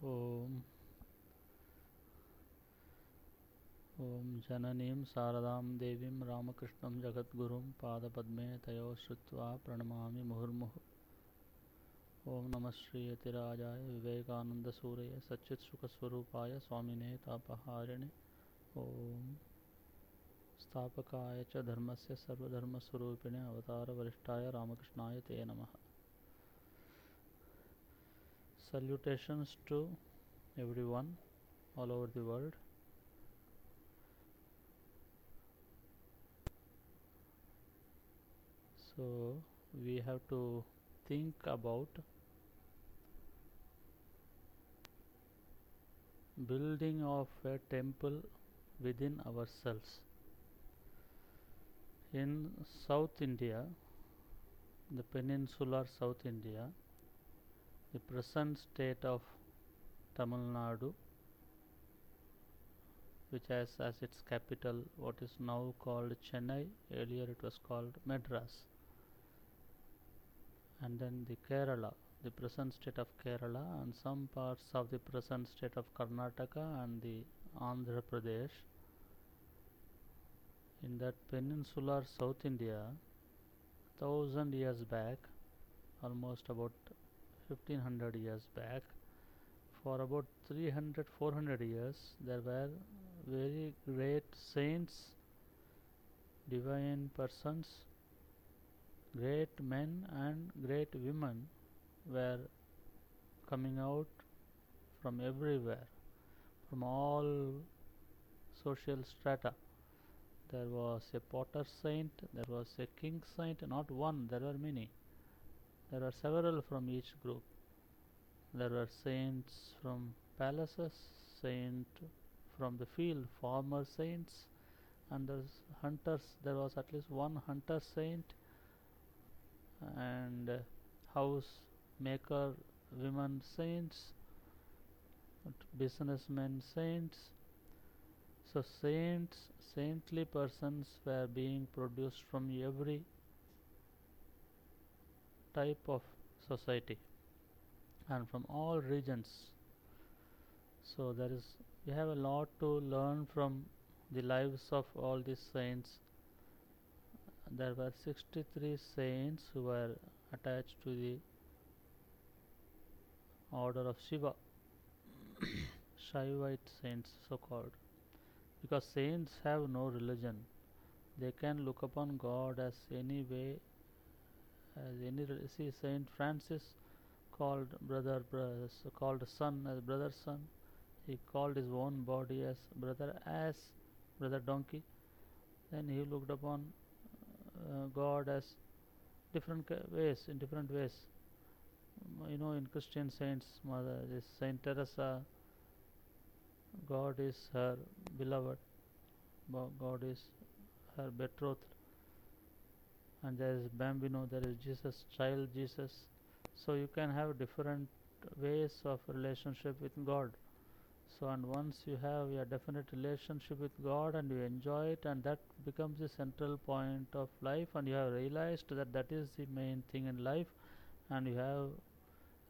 Om Om Jananim Saradam Devim Ramakrishnam Jagadgurum Padapadme Tayo Shrutva Pranamami Muhurmuhu. Om Namah Shri Yatirajaya Vivekananda Suraya Satchit Sukaswarupaya Swamine Tapaharine. Om Stapakaya Cha Dharmasya Sarvadharma Surupine Avatara Varishtaya Ramakrishnaya Te Namaha. Salutations to everyone all over the world. So we have to think about building of a temple within ourselves. In South India, the peninsular South India, the present state of Tamil Nadu, which has as its capital what is now called Chennai, earlier it was called Madras, and then the Kerala, the present state of Kerala, and some parts of the present state of Karnataka and the Andhra Pradesh. In that peninsular South India, 1000 years back, almost about 1500 years back, for about 300-400 years, there were very great saints, divine persons, great men and great women were coming out from everywhere, from all social strata. There was a potter saint, there was a king saint, not one, there were many. There were several from each group. There were saints from palaces, saint from the field, farmer saints, and there's hunters. There was at least one hunter saint, and house maker women saints, businessmen saints. So saints, saintly persons were being produced from every type of society and from all regions. So we have a lot to learn from the lives of all these saints. There were 63 saints who were attached to the order of Shiva, Shaivite saints so called, because saints have no religion. They can look upon God as any way, as any. See, Saint Francis called called son as brother son. He called his own body as brother ass, brother donkey. Then he looked upon God as different ways, in different ways. In Christian saints, Mother is Saint Teresa. God is her beloved. God is her betrothed. And there is Bambino. There is Jesus, child Jesus. So you can have different ways of relationship with God. So, and once you have a definite relationship with God and you enjoy it, and that becomes the central point of life, and you have realized that that is the main thing in life, and you have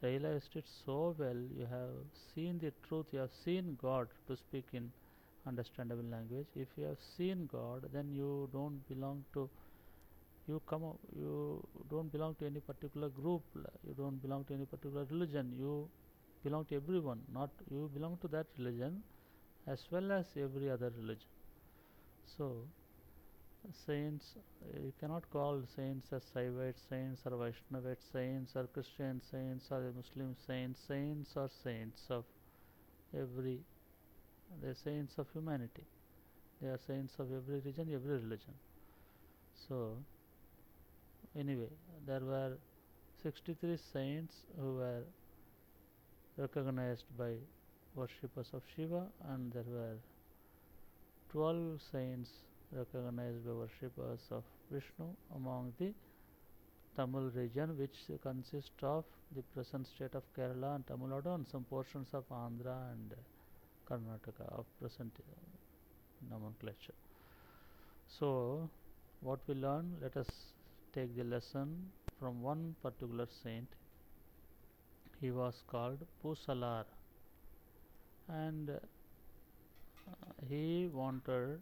realized it so well, you have seen the truth, you have seen God, to speak in understandable language. If you have seen God, then you don't belong to you don't belong to any particular group, you don't belong to any particular religion, you belong to everyone, not you belong to that religion as well as every other religion. So saints, you cannot call saints as Saivite saints or Vaishnavite saints or Christian saints or Muslim saints. Saints are saints of every, they are saints of humanity, they are saints of every region, every religion. So anyway, there were 63 saints who were recognized by worshippers of Shiva, and there were 12 saints recognized by worshippers of Vishnu among the Tamil region, which consists of the present state of Kerala and Tamil Nadu and some portions of Andhra and Karnataka of present nomenclature. So what we learn, let us take the lesson from one particular saint. He was called Pusalar. and he wanted,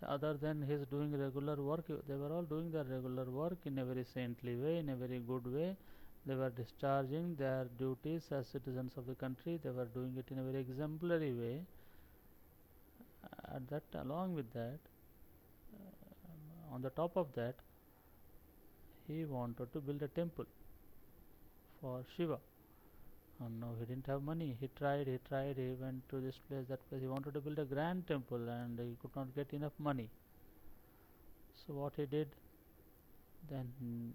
other than his doing regular work, they were all doing their regular work in a very saintly way, in a very good way. They were discharging their duties as citizens of the country. They were doing it in a very exemplary way. At that, along with that, on the top of that, he wanted to build a temple for Shiva. And now he didn't have money. He tried, he went to this place, that place. He wanted to build a grand temple and he could not get enough money. So what he did, then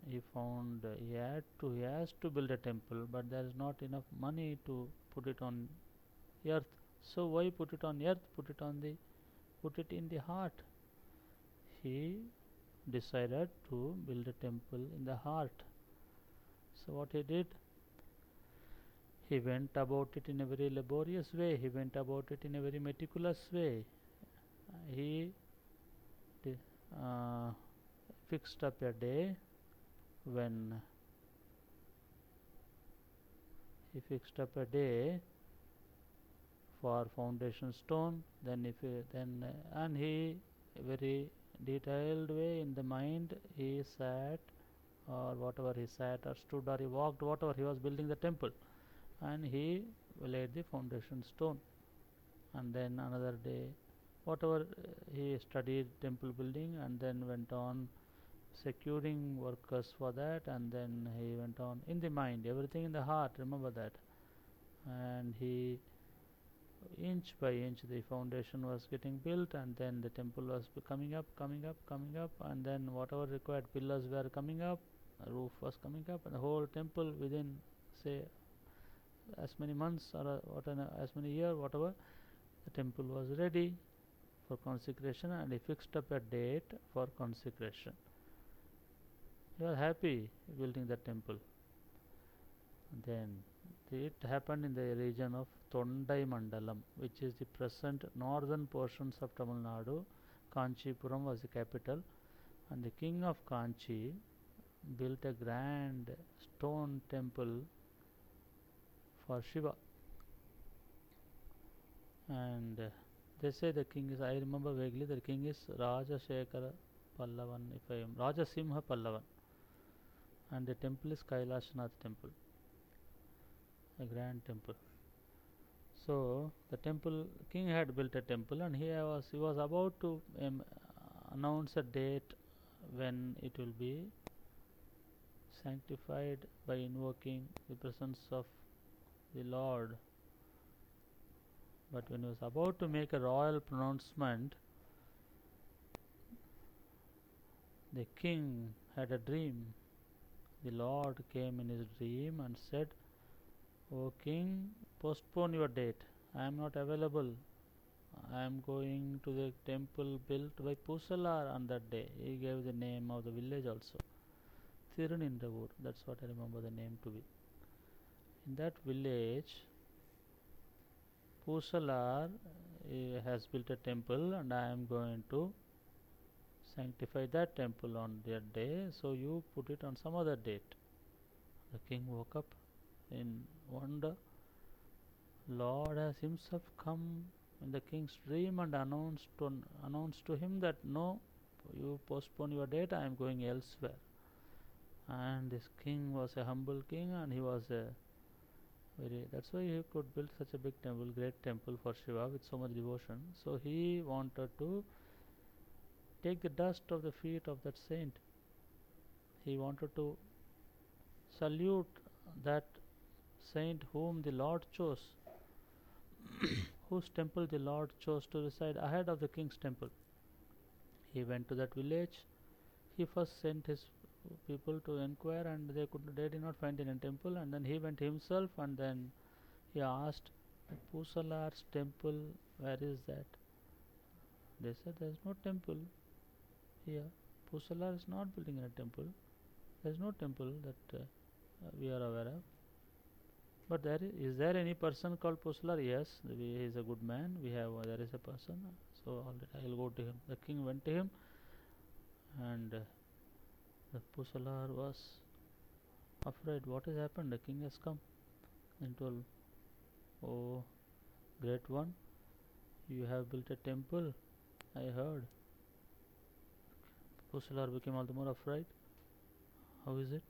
he found he has to build a temple, but there is not enough money to put it on earth. So why put it on earth? Put it in the heart. He decided to build a temple in the heart. So what he did, he went about it in a very laborious way. He went about it in a very meticulous way. He uh, fixed up a day when he fixed up a day for foundation stone. Then and he, very detailed way, in the mind he sat, or whatever he sat or stood or he walked, whatever, he was building the temple, and he laid the foundation stone. And then another day, whatever, he studied temple building and then went on securing workers for that, and then he went on in the mind, everything in the heart, remember that. And he, inch by inch, the foundation was getting built, and then the temple was coming up, and then whatever required pillars were coming up, a roof was coming up, and the whole temple within, say, as many months or as many years, whatever, the temple was ready for consecration, and he fixed up a date for consecration. He was happy building the temple. Then it happened in the region of Tondai Mandalam, which is the present northern portions of Tamil Nadu. Kanchipuram was the capital, and the king of Kanchi built a grand stone temple for Shiva. And they say the king is, I remember vaguely, the king is Rajashekara Pallavan, if I am Rajasimha Pallavan, and the temple is Kailashnath temple, a grand temple. So the temple king had built a temple, and he was about to announce a date when it will be sanctified by invoking the presence of the Lord. But when he was about to make a royal pronouncement, the king had a dream. The Lord came in his dream and said, "O king, postpone your date. I am not available. I am going to the temple built by Pusalar on that day." He gave the name of the village also, Tirunindavur. That's what I remember the name to be. In that village, Pusalar has built a temple, and I am going to sanctify that temple on that day, so you put it on some other date. The king woke up in wonder. Lord has himself come in the king's dream and announced to him that, no, you postpone your date, I am going elsewhere. And this king was a humble king, and he was a that's why he could build such a big temple, great temple for Shiva with so much devotion. So he wanted to take the dust of the feet of that saint. He wanted to salute that saint whom the Lord chose, whose temple the Lord chose to reside ahead of the king's temple. He went to that village. He first sent his people to inquire, and they did not find any temple, and then he went himself, and then he asked, Pusalar's temple, where is that? They said, there is no temple here. Pusalar is not building a temple. There is no temple that we are aware of. But is there any person called Pusalar? Yes, he is a good man. There is a person. So all right, I will go to him. The king went to him, and the Pusalar was afraid. What has happened? The king has come and told, "Oh, Great one, you have built a temple, I heard. Kusalar became all the more afraid. How is it?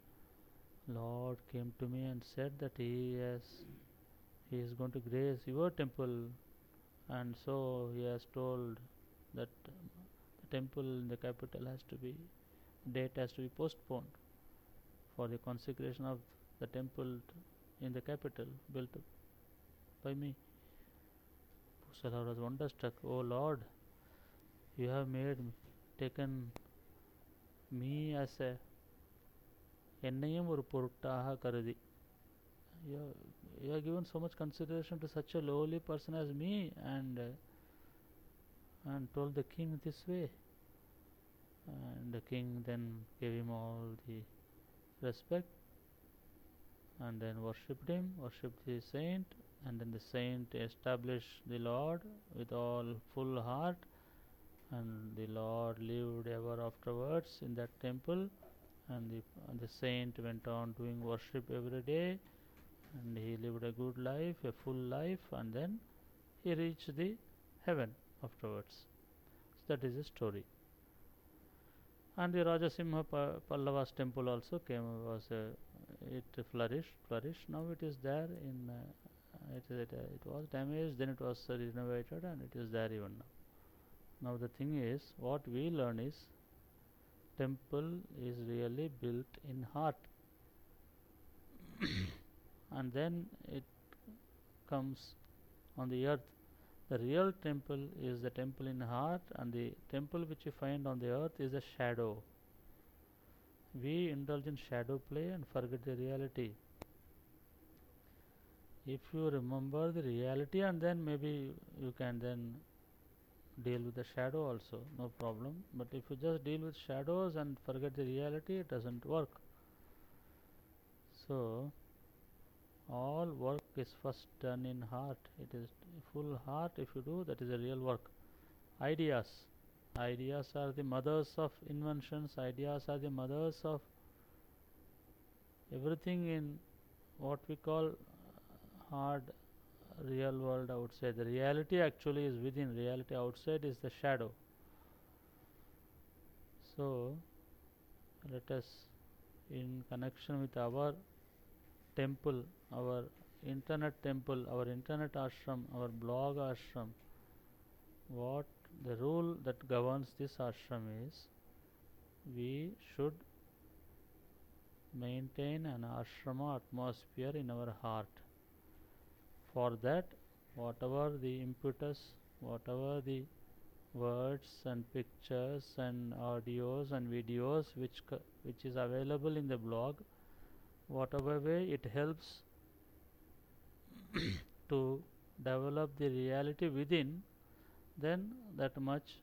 Lord came to me and said that he is going to grace your temple, and so he has told that the temple in the capital has to be date has to be postponed for the consecration of the temple in the capital built by me. Kusalar was wonderstruck. Oh Lord, you have taken me as a என்னையும் ஒரு பொருட்டாக கருதி you have, you have given so much consideration to such a lowly person as me, and told the king this way. And the king then gave him all the respect, and then worshipped the saint, and then the saint established the Lord with all full heart, and the Lord lived ever afterwards in that temple, and the saint went on doing worship every day, and he lived a good life, a full life, and then he reached the heaven afterwards. So that is the story. And the Rajasimha Pallavas temple also it flourished. Now it is there in it was damaged, then it was renovated, and it is there even now. Now the thing is, what we learn is temple is really built in heart, and then it comes on the earth. The real temple is the temple in heart, and the temple which you find on the earth is a shadow. We indulge in shadow play and forget the reality. If you remember the reality, and then maybe you can then deal with the shadow also, no problem. But if you just deal with shadows and forget the reality, it doesn't work. So all work is first done in heart. It is full heart. If you do, that is a real work. Ideas are the mothers of inventions. Ideas are the mothers of everything in what we call hard real world outside. The reality actually is within. Reality outside is the shadow. So let us, in connection with our temple, our internet temple, our internet ashram, our blog ashram, what the rule that governs this ashram is, we should maintain an ashrama atmosphere in our heart. For that, whatever the impetus, whatever the words and pictures and audios and videos which is available in the blog, whatever way it helps to develop the reality within, then that much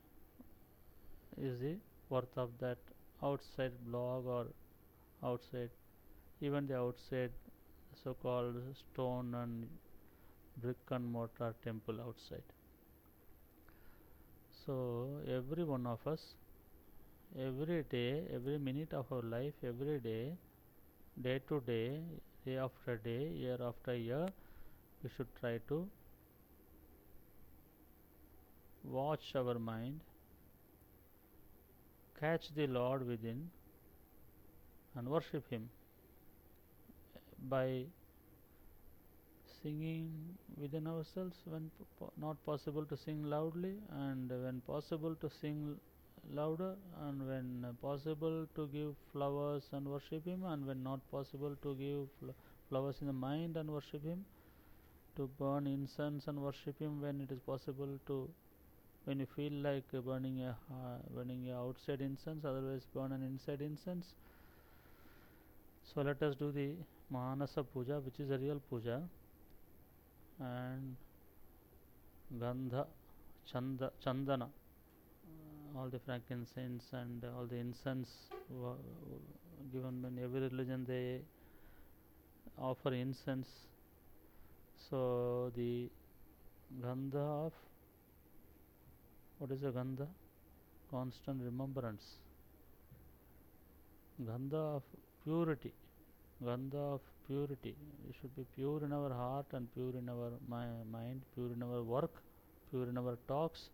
is the worth of that outside blog, or outside, even the outside so-called stone and brick and mortar temple outside. So every one of us, every day, every minute of our life, every day, day to day, day after day, year after year, we should try to watch our mind, catch the Lord within, and worship Him by singing within ourselves when not possible to sing loudly, and when possible to sing louder, and when possible to give flowers and worship Him, and when not possible to give flowers in the mind and worship Him, to burn incense and worship Him when it is possible to, when you feel like burning a outside incense, otherwise burn an inside incense. So let us do the Mahanasa Puja, which is a real puja, and Gandha, Chandana, all the frankincense and all the incense given in every religion, they offer incense. So the Gandha of, what is a Gandha? Constant remembrance. Gandha of purity. Gandha of purity. We should be pure in our heart and pure in our mind, pure in our work, pure in our talks,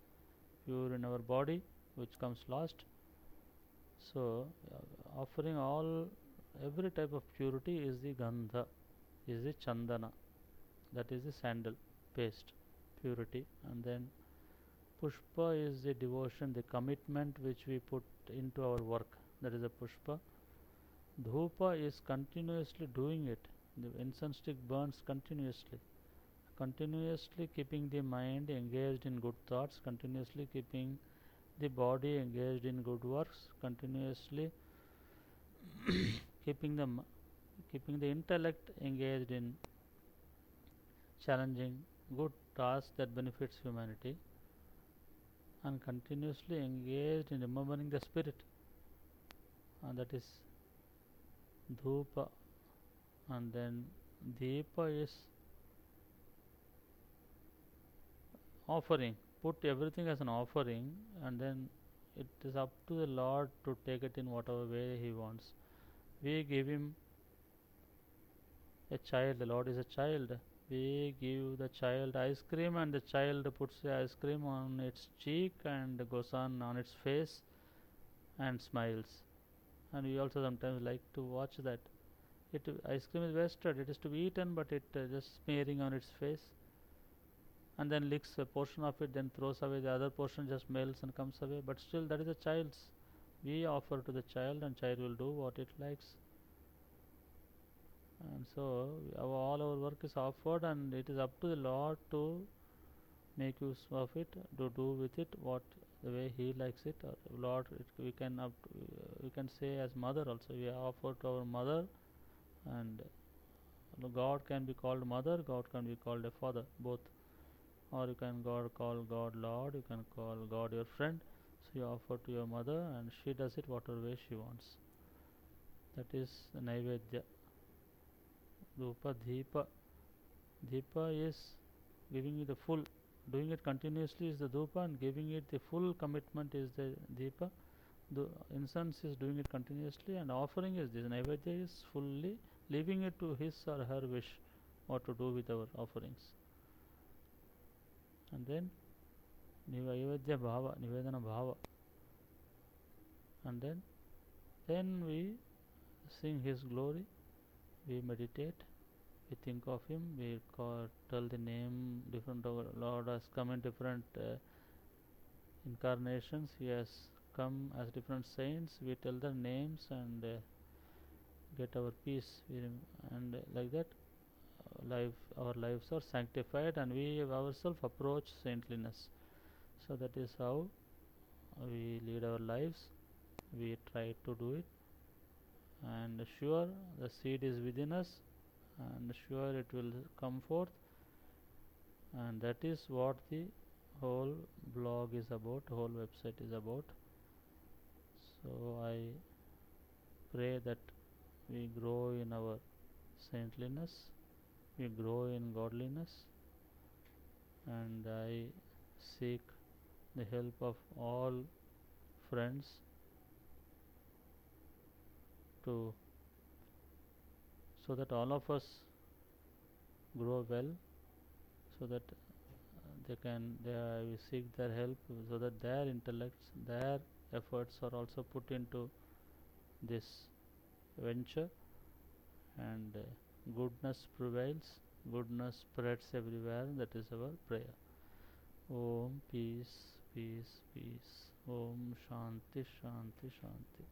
pure in our body, which comes last. So, offering all every type of purity is the gandha, is the chandana, that is the sandal paste, purity. And then pushpa is the devotion, the commitment which we put into our work, that is a pushpa. Dhupa is continuously doing it. The incense stick burns continuously. Continuously keeping the mind engaged in good thoughts, continuously keeping the body engaged in good works, continuously keeping the keeping the intellect engaged in challenging good tasks that benefits humanity, and continuously engaged in remembering the spirit, and that is dhupa. And then deepa is offering, put everything as an offering, and then it is up to the Lord to take it in whatever way He wants. We give Him a child, the Lord is a child. We give the child ice cream, and the child puts the ice cream on its cheek and goes on its face and smiles. And we also sometimes like to watch that. Ice cream is wasted, it is to be eaten, but it just smearing on its face, and then licks a portion of it, then throws away the other portion, just melts and comes away. But still, that is a child's. We offer to the child, and child will do what it likes. And so, all our work is offered, and it is up to the Lord to make use of it, to do with it what the way He likes it. Or Lord, we can say as mother also. We offer to our mother, and God can be called mother. God can be called a father, both. Or you can call God Lord, you can call God your friend. So you offer to your mother, and she does it whatever way she wants. That is the Naivedya. Dhupa, Deepa. Deepa is giving it the full, doing it continuously is the Dhupa, and giving it the full commitment is the Deepa. The incense is doing it continuously, and offering is this. Naivedya is fully leaving it to his or her wish what to do with our offerings. And then Naivedya Bhava, Nivedana Bhava. And then we sing His glory, we meditate, we think of Him, we tell the name. Different Lord has come in different incarnations. He has come as different saints. We tell their names and get our peace. And like that, our lives are sanctified, and we ourselves approach saintliness. So that is how we lead our lives. We try to do it, and sure the seed is within us, and sure it will come forth. And that is what the whole blog is about, whole website is about. So I pray that we grow in our saintliness, we grow in godliness, and I seek the help of all friends to, so that all of us grow well, so that we seek their help, so that their intellects, their efforts are also put into this venture, and goodness prevails, goodness spreads everywhere. That is our prayer. Om, peace, peace, peace. Om, Shanti, Shanti, Shanti.